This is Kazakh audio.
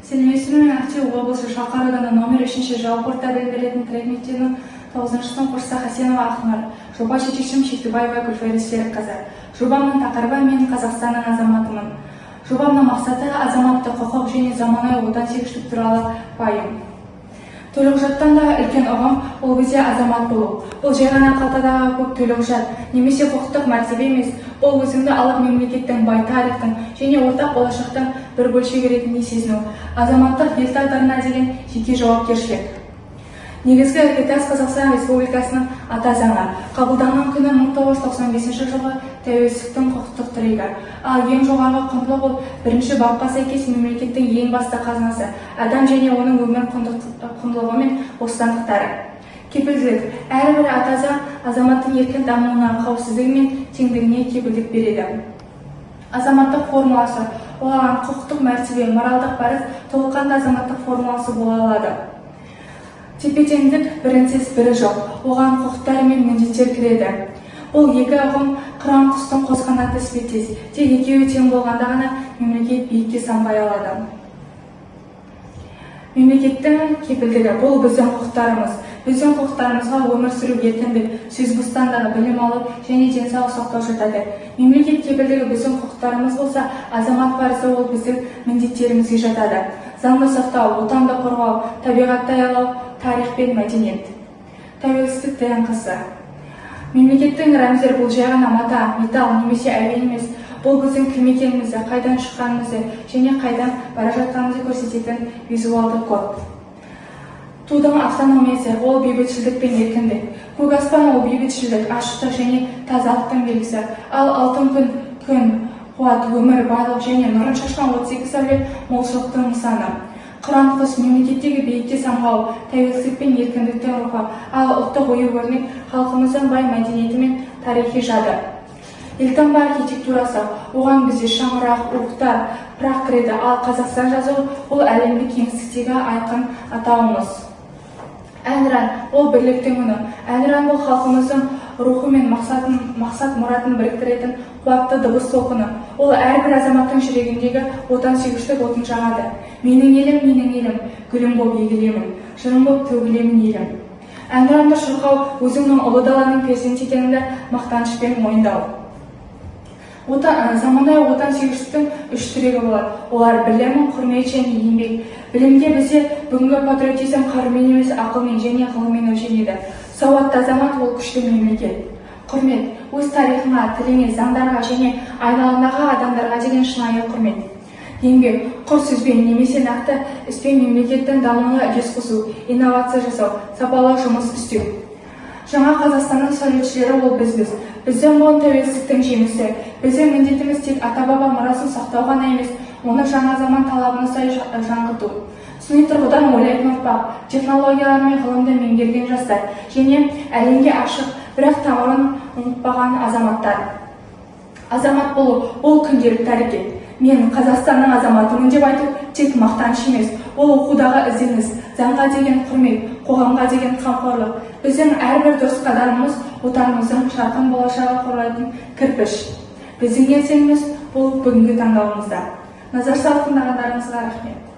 Сәлеметсіздер, Ақтөбе облысы Шалқар ауданы номер 3 жалпы орта білім беретін трек мектебінің 9 сынып оқушысы Хасенова Ақнұр, жоба жетекшім Шектібаева Гүлфайда Серікқызы. Жобамның тақырыбы «Мен Қазақстанның азаматымын». Жобамның мақсаты азаматтық құқық және заманауи отансүйгіштік туралы пайым. Төлқұжаттан да үлкен ұғым ол бізде азамат болу. Бұл жай ғана қалтадағы көп төлқұжат немесе құқықтық мәртебе емес, ол өзіңді алып мемлекеттің, бай тарихтың және ортақ болашақтың бір бөлшегі ретінде сезіну, азаматтық ел тағдырына деген жеке жауапкершілік. Негізгі іргетас Қазақстан Республикасының ата заңы, қабылданған күні 1995 жылғы тәуелсіздіктің құқықтық тірегі. Ал ең жоғарғы құндылық ол бірінші бапқа сәйкес мемлекеттің ең басты қазынасы, адам және оның өмір құндылығы мен бостандықтары. Кепілдік. Әрбір ата заң азаматтың еркін дамуына, қауіпсіздігі мен теңдігіне кепілдік береді. Азаматтық формуласы. Оған құқықтық мәртебе, моральдық парыз толыққанды азаматтық формуласы бола алады. Тепе-теңдік бірінсіз бірі жоқ, оған құқықтар мен міндеттер кіреді. Ол екі ұғым қыран құстың қос қанаты іспеттес, тек екеуі тең болғанда ғана мемлекет биікке самғай алады. Мемлекеттің кепілдігі бұл біздің құқықтарымыз. Біздің құқықтарымызға өмір сүру еркіндік, сөз бостандығы, білім алу және денсаулық сақтау жатады. Мемлекет кепілдігі біздің құқықтарымыз болса, азамат парызы ол біздің міндеттерімізге жатады. Заңды сақтау, отанды қорғау, табиғатты аялау, тарих пен мәдениет. Тәуелсіздік даңқысы. Мемлекеттің рәміздері бұл жай ғана мата, металл немесе әуен емес. Бұл біздің кім екенімізді, қайдан шыққанымызды және қайдан бара жатқанымызды көрсететін визуалды код. Тудың автономиясы ол бейбітшілдік пен еркіндік. Көк аспан ол бейбітшілдік, ашықтық және тазалықтың белгісі. Ал алтын күн, қуат, өмір, байлық және нұрын шашқан 32 сәуле молшылықтың нысаны. Қыран құс мемлекеттегі биікке самғау, тәуелсіздік пен еркіндіктің рухы, ал ұлттық ою-өрнек халқымыздың бай мәдениеті мен тарихи жады. Елтаңба архитектурасы, оған бізде шаңырақ, уықтар, пырақ кіреді, ал Қазақстан жазуы ол әлемдік кеңістіктегі айқын атауымыз. Әнұран ол бірліктің үні. Әнұран бұл халқымыздың рухы мен мақсат мұратын біріктіретін қуатты дыбыс толқыны. Ол әрбір азаматтың жүрегіндегі отансүйгіштік отын жағады. Менің елім, гүлім боп егілемін, жырым боп төгілемін елім. Әнұранды шырқау өзіңнің ұлы даланың перзенті екеніңді мақтанышпен мойындау. Заманауи отансүйгіштіктің 3 тірегі болады. Олар білім, құрмет және еңбек. Білімге бізде бүгінгі патриотизм қарумен емес ақылмен және ғылыммен өлшенеді. Сауатты азамат ол күшті мемлекет. Құрмет өз тарихыңа, тіліңе, заңдарға және айналаңдағы адамдарға деген шынайы құрмет. Еңбек құр сөзбен немесе нақты іспен мемлекеттің дамуына үлес қосу, инновация жасау, сапалы жұмыс істеу. Жаңа Қазақстанның сәулетшілері ол бізбіз. Біздің бұл тәуелсіздіктің жемісі. Біздің міндетіміз тек ата-баба мұрасын сақтау ғана емес, оны жаңа заман талабына сай жаңғырту. Сыни тұрғыдан ойлайтын ұрпақ, технологиялар мен ғылымды меңгерген жастар және әлемге ашық, бірақ тамырын ұмытпаған азаматтар. Азамат болу ол күнделікті әрекет. Мен Қазақстанның азаматымын деп айту тек мақтаныш емес, ол оқудағы ізденіс, заңға деген құрмет, қоғамға деген қамқорлық. Біздің әрбір дос қадамымыз отанымыздың жарқын болашағы қорғайтын кірпіш. Біздің ертеңіміз бұл бүгінгі таңдауымызда. Назар салып тыңдағандарыңызға рахмет.